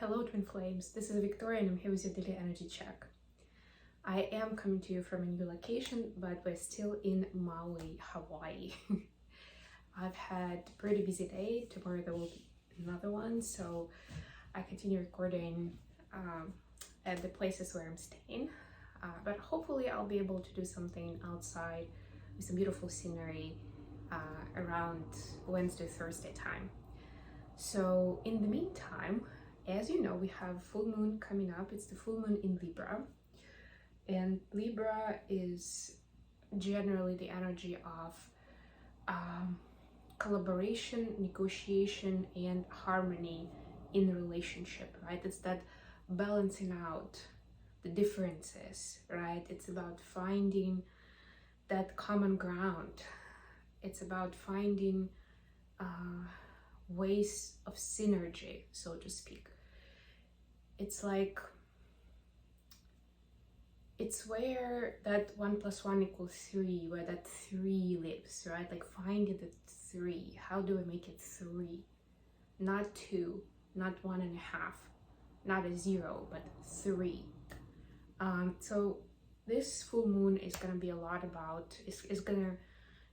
Hello Twin Flames, this is Victoria and I'm here with your daily energy check. I am coming to you from a new location, but we're still in Maui, Hawaii. I've had a pretty busy day. Tomorrow there will be another one, so I continue recording at the places where I'm staying. But hopefully I'll be able to do something outside with some beautiful scenery around Wednesday, Thursday time. So in the meantime, as you know, we have full moon coming up. It's the full moon in Libra, and Libra is generally the energy of collaboration, negotiation, and harmony in the relationship, right? It's that balancing out the differences, right? It's about finding that common ground. It's about finding ways of synergy, so to speak. It's like, it's where that 1 + 1 = 3, where that 3 lives, right? Like finding the 3. How do I make it 3? Not 2, not 1.5, not a 0, but 3. So this full moon is gonna be a lot about, it's gonna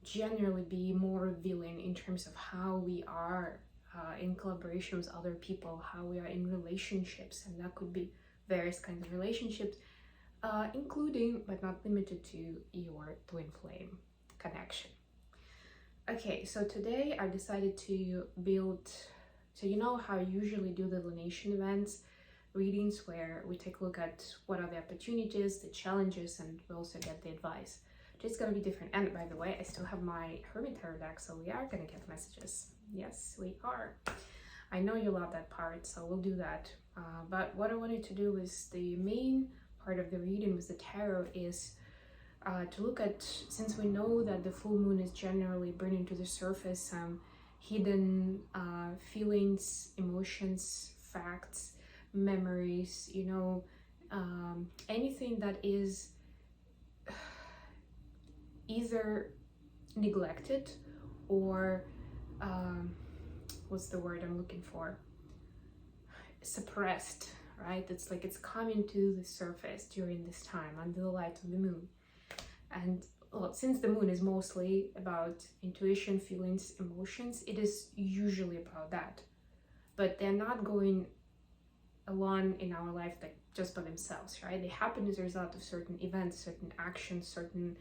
generally be more revealing in terms of how we are in collaboration with other people, how we are in relationships, and that could be various kinds of relationships, including but not limited to your twin flame connection. Okay, so today I decided to build, so you know how I usually do the lunation events, readings where we take a look at what are the opportunities, the challenges, and we also get the advice. It's gonna be different. And by the way, I still have my Hermit Tarot deck, so we are gonna get messages. Yes, we are. I know you love that part, so we'll do that. But what I wanted to do is the main part of the reading with the tarot is to look at, since we know that the full moon is generally bringing to the surface some hidden feelings, emotions, facts, memories, you know, anything that is either neglected or what's the word I'm looking for, suppressed, right? It's like it's coming to the surface during this time under the light of the moon. And well, since the moon is mostly about intuition, feelings, emotions, it is usually about that, but they're not going along in our life like just by themselves, right? They happen as a result of certain events, certain actions, certain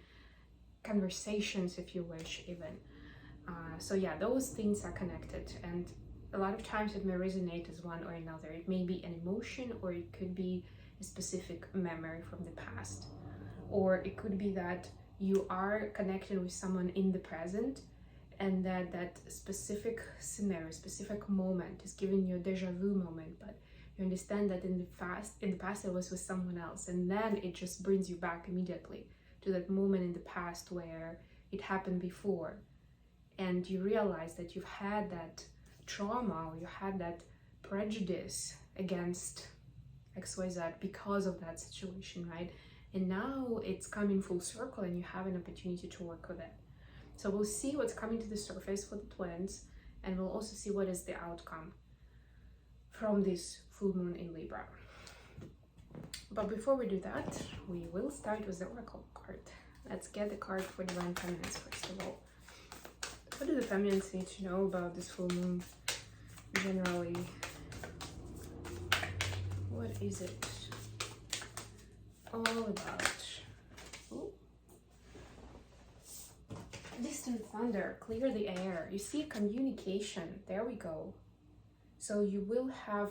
conversations, if you wish, even. So yeah, those things are connected, and a lot of times it may resonate as one or another. It may be an emotion, or it could be a specific memory from the past, or it could be that you are connecting with someone in the present, and that specific scenario, specific moment is giving you a deja vu moment, but you understand that in the past it was with someone else, and then it just brings you back immediately to that moment in the past where it happened before, and you realize that you've had that trauma, or you had that prejudice against XYZ because of that situation, right? And now it's coming full circle and you have an opportunity to work with it. So we'll see what's coming to the surface for the twins, and we'll also see what is the outcome from this full moon in Libra. But before we do that, we will start with the oracle card. Let's get the card for divine feminines first of all. What do the feminines need to know about this full moon generally? What is it all about? Ooh. Distant thunder, clear the air. You see communication, there we go. So you will have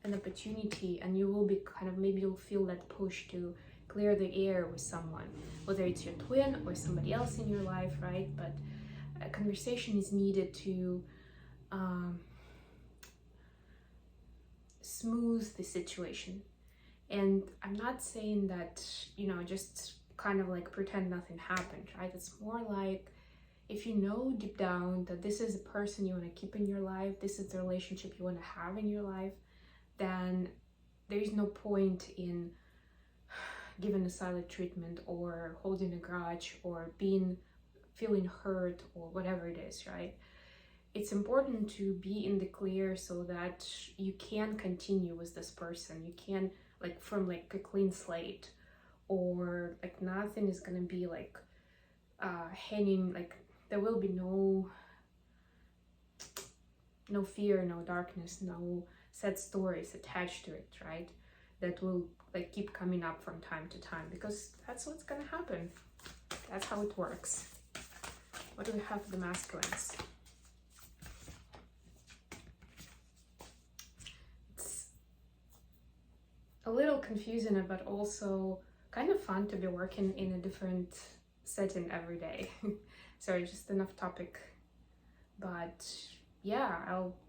an opportunity, and you will be kind of, maybe you'll feel that push to clear the air with someone, whether it's your twin or somebody else in your life, right? But a conversation is needed to smooth the situation. And I'm not saying that, you know, just kind of like pretend nothing happened, right? It's more like, if you know deep down that this is the person you want to keep in your life, this is the relationship you want to have in your life, then there is no point in giving a silent treatment or holding a grudge or feeling hurt or whatever it is, right? it's important to be in the clear so that you can continue with this person. You can, like, from like a clean slate, or like nothing is gonna be like hanging, like there will be no fear, no darkness, no sad stories attached to it, right? That will like keep coming up from time to time, because that's what's gonna happen. That's how it works. What do we have for the masculines? It's a little confusing, but also kind of fun to be working in a different setting every day. Sorry, just enough topic. But yeah,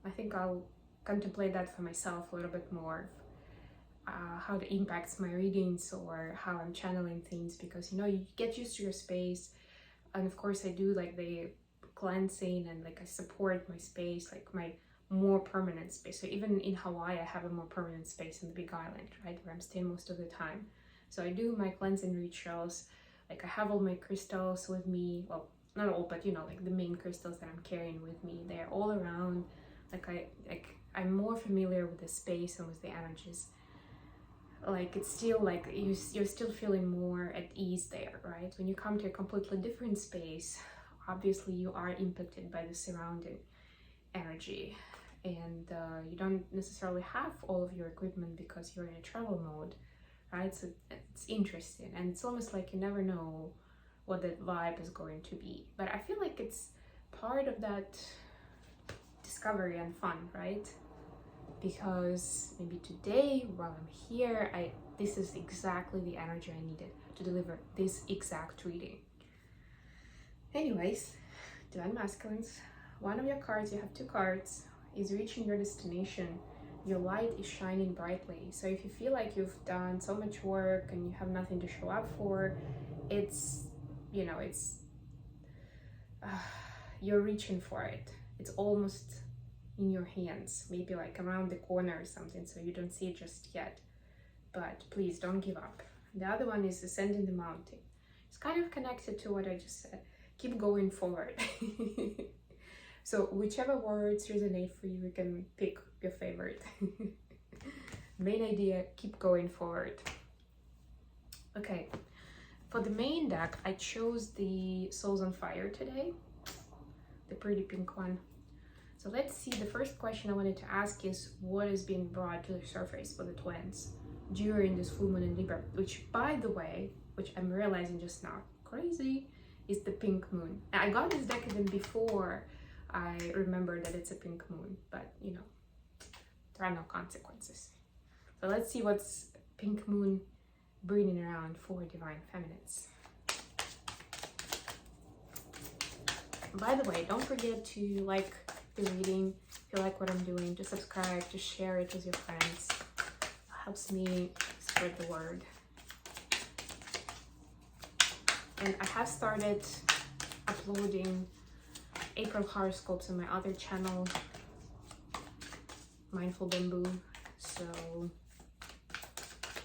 I think I'll contemplate that for myself a little bit more, how it impacts my readings or how I'm channeling things, because you know, you get used to your space. And of course I do like the cleansing, and like I support my space, like my more permanent space. So even in Hawaii I have a more permanent space in the Big Island, right, where I'm staying most of the time. So I do my cleansing rituals, like I have all my crystals with me, well, not all, but you know, like the main crystals that I'm carrying with me, they're all around. I'm more familiar with the space and with the energies. Like it's still like you're still feeling more at ease there, right? When you come to a completely different space, obviously you are impacted by the surrounding energy, and you don't necessarily have all of your equipment because you're in a travel mode, right? So it's interesting, and it's almost like you never know what the vibe is going to be. But I feel like it's part of that discovery and fun, right? Because maybe today while I'm here, this is exactly the energy I needed to deliver this exact reading. Anyways, Divine Masculines, one of your cards, you have two cards, is reaching your destination. Your light is shining brightly. So if you feel like you've done so much work and you have nothing to show up for, it's, you know, it's you're reaching for it. It's almost in your hands, maybe like around the corner or something, so you don't see it just yet. But please don't give up. The other one is ascending the mountain. It's kind of connected to what I just said. Keep going forward. So whichever words resonate for you, you can pick your favorite. Main idea, keep going forward. Okay, for the main deck, I chose the Souls on Fire today, the pretty pink one. So let's see, the first question I wanted to ask is what is being brought to the surface for the twins during this full moon in Libra, which, by the way, which I'm realizing just now, crazy, is the pink moon. I got this deck even before I remember that it's a pink moon, but you know, there are no consequences. So let's see what's pink moon bringing around for Divine Feminines. By the way, don't forget to like the reading if you like what I'm doing, to subscribe, to share it with your friends. It helps me spread the word. And I have started uploading April horoscopes on my other channel, Mindful Bamboo, so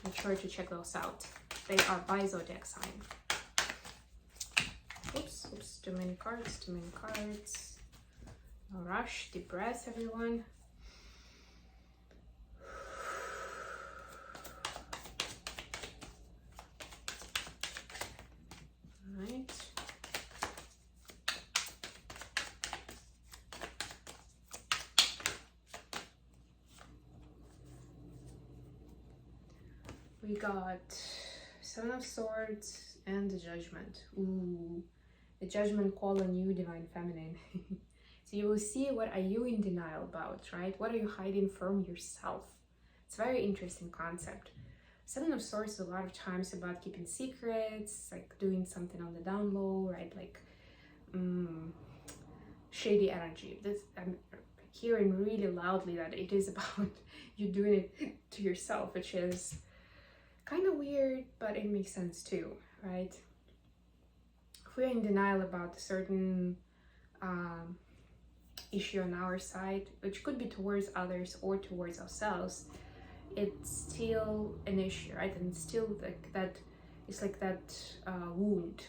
make sure to check those out. They are by zodiac sign. Oops, too many cards. No rush, deep breath, everyone. All right. We got Seven of Swords and the Judgment. Ooh, the Judgment call on you, Divine Feminine. So you will see, what are you in denial about, right? What are you hiding from yourself? It's a very interesting concept. Seven of Swords is a lot of times about keeping secrets, like doing something on the down low, right? Like shady energy. I'm hearing really loudly that it is about you doing it to yourself, which is kind of weird, but it makes sense too, right? If we're in denial about a certain issue on our side, which could be towards others or towards ourselves, it's still an issue, right? And it's still like that, it's like that wound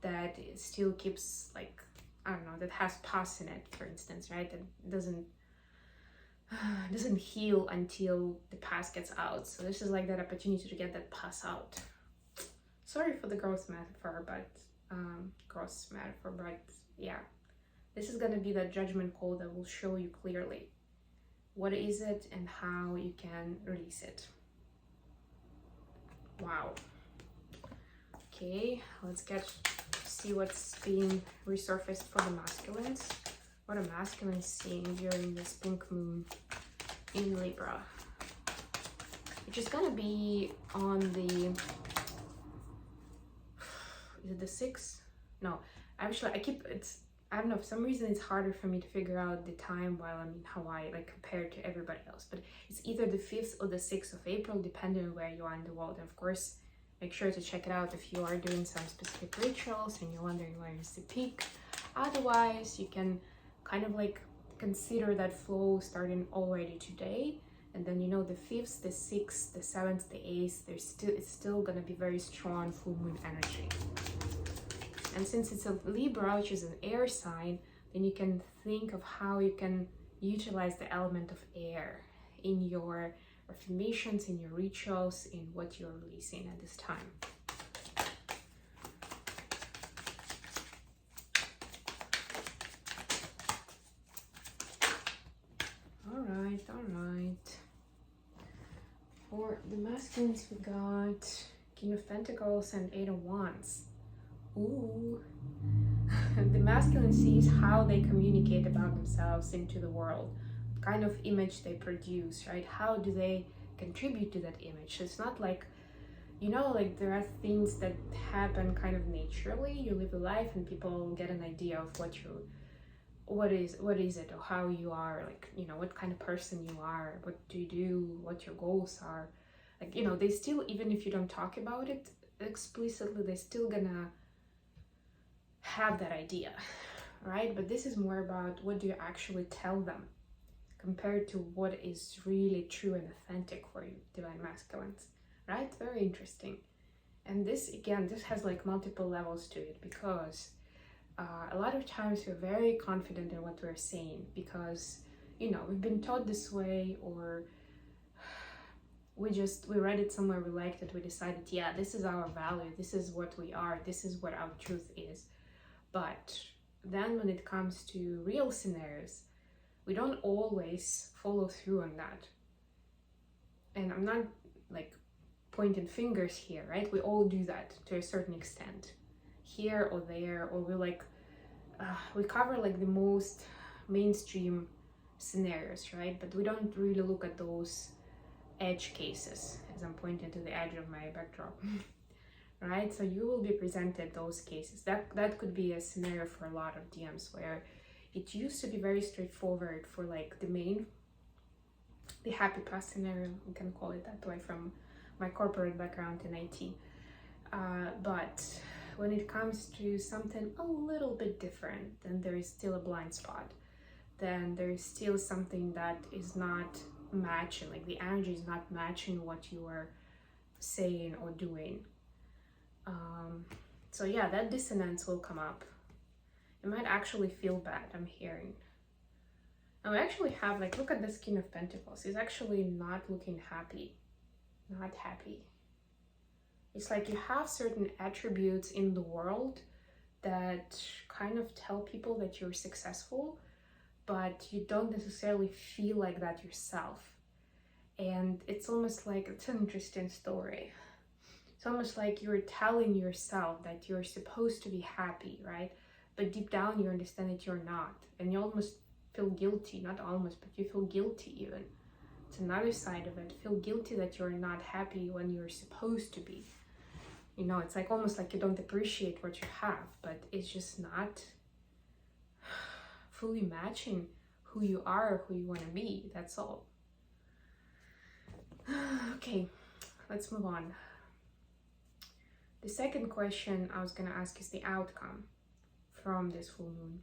that still keeps like I don't know, that has pus in it, for instance, right? That doesn't heal until the pus gets out. So this is like that opportunity to get that pus out. Sorry for the gross metaphor, but yeah, this is gonna be that judgment call that will show you clearly what is it and how you can release it. Wow. Okay, let's see what's being resurfaced for the masculines. What are masculines seeing during this pink moon in Libra? Which is gonna be on the, is it the 6th? No, actually I don't know, for some reason it's harder for me to figure out the time while I'm in Hawaii, like compared to everybody else. But it's either the 5th or the 6th of April, depending on where you are in the world. And of course, make sure to check it out if you are doing some specific rituals and you're wondering where is the peak. Otherwise, you can kind of like consider that flow starting already today. And then, you know, the 5th, the 6th, the 7th, the 8th, it's still gonna be very strong full moon energy. And since it's a Libra, which is an air sign, then you can think of how you can utilize the element of air in your affirmations, in your rituals, in what you're releasing at this time. All right. For the masculines, we got King of Pentacles and 8 of Wands. Ooh. The masculine sees how they communicate about themselves into the world, what kind of image they produce, right? How do they contribute to that image? It's not like, you know, like there are things that happen kind of naturally. You live a life and people get an idea of what is it, or how you are, like, you know, what kind of person you are, what do you do, what your goals are. Like, you know, they still, even if you don't talk about it explicitly, they're still gonna have that idea, right? But this is more about what do you actually tell them compared to what is really true and authentic for you, divine masculines, right? Very interesting. And this, again, this has like multiple levels to it, because a lot of times we're very confident in what we're saying because, you know, we've been taught this way, or we read it somewhere, we liked it, we decided, yeah, this is our value, this is what we are, this is what our truth is. But then when it comes to real scenarios, we don't always follow through on that. And I'm not like pointing fingers here, right? We all do that to a certain extent, here or there, or we cover like the most mainstream scenarios, right? But we don't really look at those edge cases, as I'm pointing to the edge of my backdrop. Right? So you will be presented those cases. That could be a scenario for a lot of DMs where it used to be very straightforward for like the happy past scenario, we can call it that way, from my corporate background in IT. But when it comes to something a little bit different, then there is still a blind spot. Then there is still something that is not matching, like the energy is not matching what you are saying or doing. So yeah, that dissonance will come up. You might actually feel bad, I'm hearing. And we actually have, like, look at this King of Pentacles. He's actually not looking happy. Not happy. It's like you have certain attributes in the world that kind of tell people that you're successful, but you don't necessarily feel like that yourself. And it's almost like, it's an interesting story. It's almost like you're telling yourself that you're supposed to be happy, right? But deep down you understand that you're not. And you almost feel guilty, not almost, but you feel guilty even. It's another side of it. Feel guilty that you're not happy when you're supposed to be. You know, it's like almost like you don't appreciate what you have, but it's just not fully matching who you are or who you want to be. That's all. Okay, let's move on. The second question I was going to ask is the outcome from this full moon.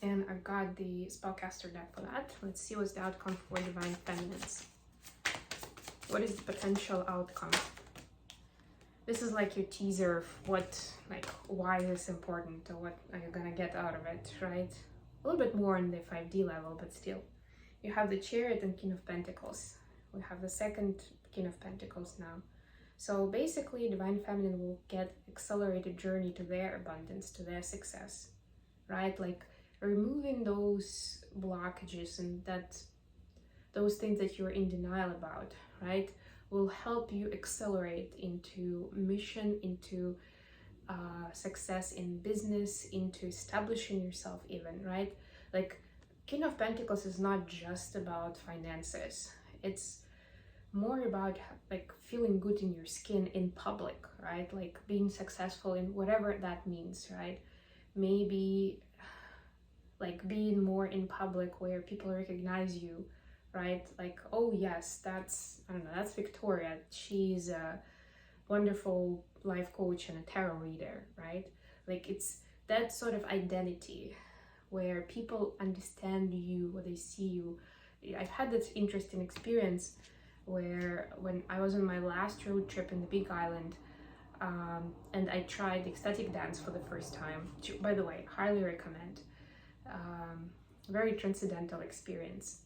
And I've got the spellcaster deck for that. Let's see what's the outcome for divine feminines. What is the potential outcome? this is like your teaser of what, like, why is this important, or what are you gonna get out of it, right? A little bit more on the 5D level, but still. You have the Chariot and King of Pentacles. We have the second King of Pentacles now. So basically, Divine Feminine will get accelerated journey to their abundance, to their success, right? Like removing those blockages and those things that you're in denial about, right? Will help you accelerate into mission, into success in business, into establishing yourself even, right? Like King of Pentacles is not just about finances. It's more about like feeling good in your skin in public, right? Like being successful in whatever that means, right? Maybe like being more in public where people recognize you, right? Like, oh yes, that's, I don't know, that's Victoria. She's a wonderful life coach and a tarot reader, right? Like it's that sort of identity where people understand you, where they see you. I've had this interesting experience where when I was on my last road trip in the Big Island, and I tried ecstatic dance for the first time, which, by the way, highly recommend. Very transcendental experience.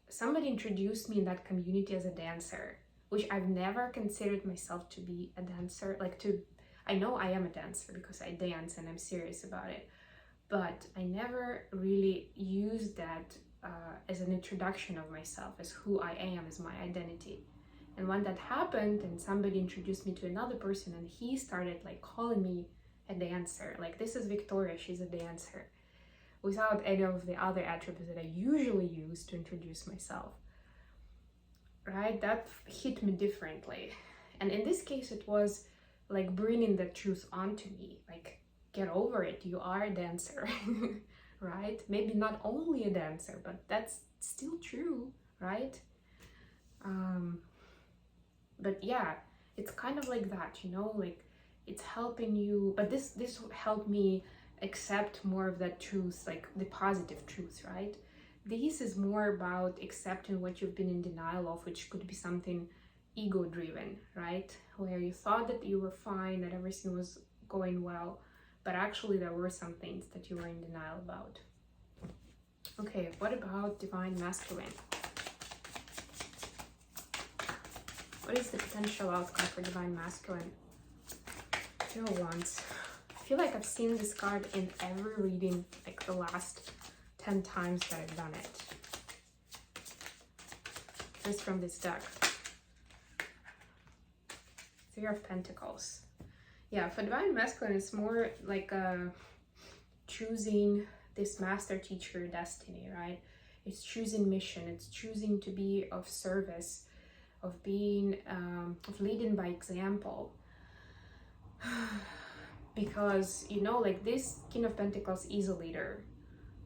Somebody introduced me in that community as a dancer, which I've never considered myself to be a dancer. I know I am a dancer because I dance and I'm serious about it, but I never really used that as an introduction of myself, as who I am, as my identity. And when that happened and somebody introduced me to another person and he started like calling me a dancer, like this is Victoria, she's a dancer, without any of the other attributes that I usually use to introduce myself, right? That hit me differently. And in this case, it was like bringing the truth onto me, like, get over it, you are a dancer, right? Maybe not only a dancer, but that's still true, right? But yeah, it's kind of like that, you know, like it's helping you, but this helped me accept more of that truth, like the positive truth, right? This is more about accepting what you've been in denial of, which could be something ego driven, right? Where you thought that you were fine, that everything was going well, but actually there were some things that you were in denial about. Okay, what about Divine Masculine? What is the potential outcome for Divine Masculine? Two of Wands. I feel like I've seen this card in every reading, like the last 10 times that I've done it. Just from this deck. Three of Pentacles. Yeah, for Divine Masculine, it's more like choosing this master teacher destiny, right? It's choosing mission. It's choosing to be of service, of being, of leading by example. Because, you know, like this King of Pentacles is a leader.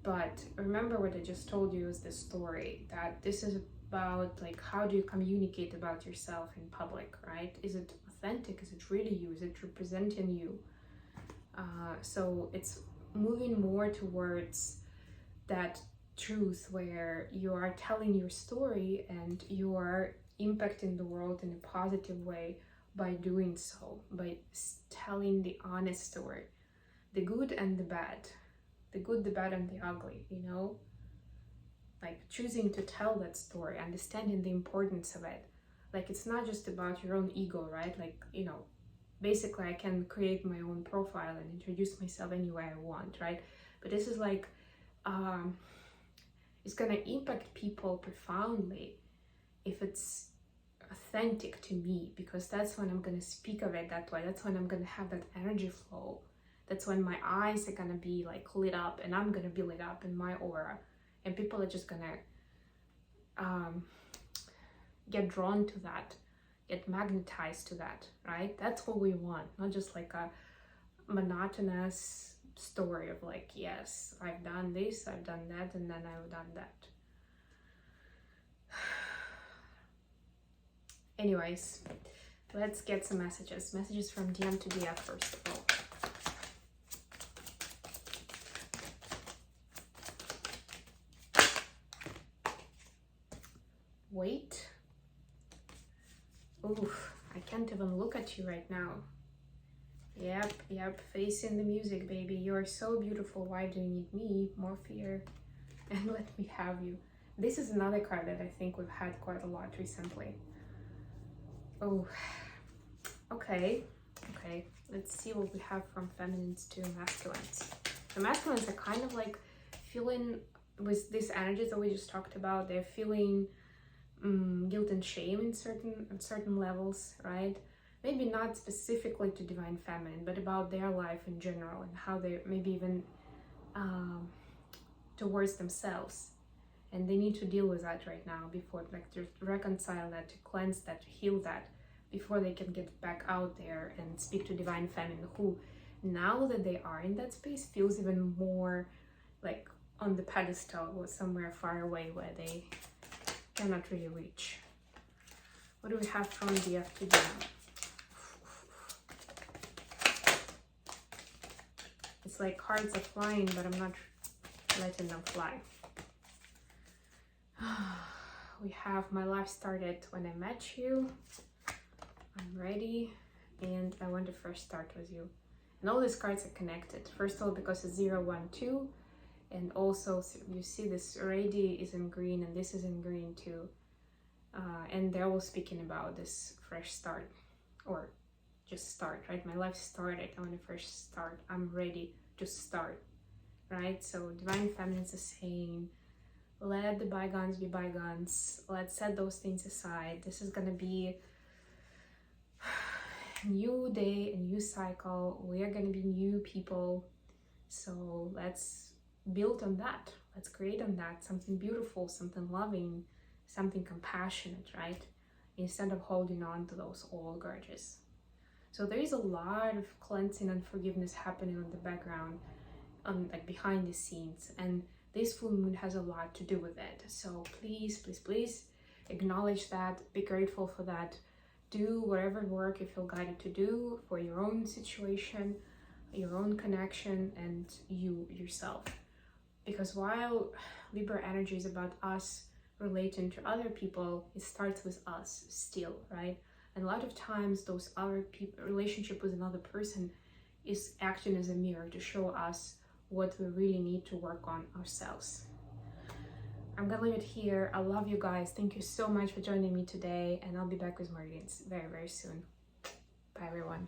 But remember what I just told you is the story, that this is about like, how do you communicate about yourself in public, right? Is it authentic? Is it really you? Is it representing you? So it's moving more towards that truth where you are telling your story and you are impacting the world in a positive way by doing so, by telling the honest story, the good and the bad, the good, the bad, and the ugly, you know? Like choosing to tell that story, understanding the importance of it. Like it's not just about your own ego, right? Like, you know, basically I can create my own profile and introduce myself any way I want, right? But this is like, it's gonna impact people profoundly if it's authentic to me, because that's when I'm gonna speak of it that way. That's when I'm gonna have that energy flow. That's when my eyes are gonna be like lit up, and I'm gonna be lit up in my aura, and people are just gonna get drawn to that, get magnetized to that, right? That's what we want, not just like a monotonous story of like, yes, I've done this, I've done that, and then I've done that. Anyways, let's get some messages. Messages from DM to DF first of all. Wait. Oof. can't even look at you right now. Yep, facing the music, baby. You are so beautiful. Why do you need me? More fear. And let me have you. This is another card that I think we've had quite a lot recently. Oh, okay. Let's see what we have from feminines to masculines. The masculines are kind of like feeling, with these energies that we just talked about, they're feeling guilt and shame in certain levels, right? Maybe not specifically to divine feminine, but about their life in general and how they maybe even towards themselves. And they need to deal with that right now before, like, to reconcile that, to cleanse that, to heal that, before they can get back out there and speak to divine feminine, who, now that they are in that space, feels even more like on the pedestal or somewhere far away where they cannot really reach. What do we have from the FTD? It's like cards are flying, but I'm not letting them fly. We have my life started when I met you. I'm ready, and I want to first start with you. And all these cards are connected. First of all, because it's 0, 1, 2, and also you see this already is in green, and this is in green too. And they're all speaking about this fresh start, or just start, right? My life started. I want to first start. I'm ready to start, right? So divine feminine is saying, let the bygones be bygones. Let's set those things aside. This is gonna be a new day, a new cycle. We are gonna be new people. So let's build on that. Let's create on that something beautiful, something loving, something compassionate, right? Instead of holding on to those old grudges. So there is a lot of cleansing and forgiveness happening on the background, like behind the scenes, and this full moon has a lot to do with it. So please acknowledge that, be grateful for that, do whatever work you feel guided to do for your own situation, your own connection, and yourself. Because while Libra energy is about us relating to other people, it starts with us still, right? And a lot of times those other people, relationship with another person, is acting as a mirror to show us what we really need to work on ourselves. I'm gonna leave it here. I love you guys. Thank you so much for joining me today, and I'll be back with more readings very, very soon. Bye everyone.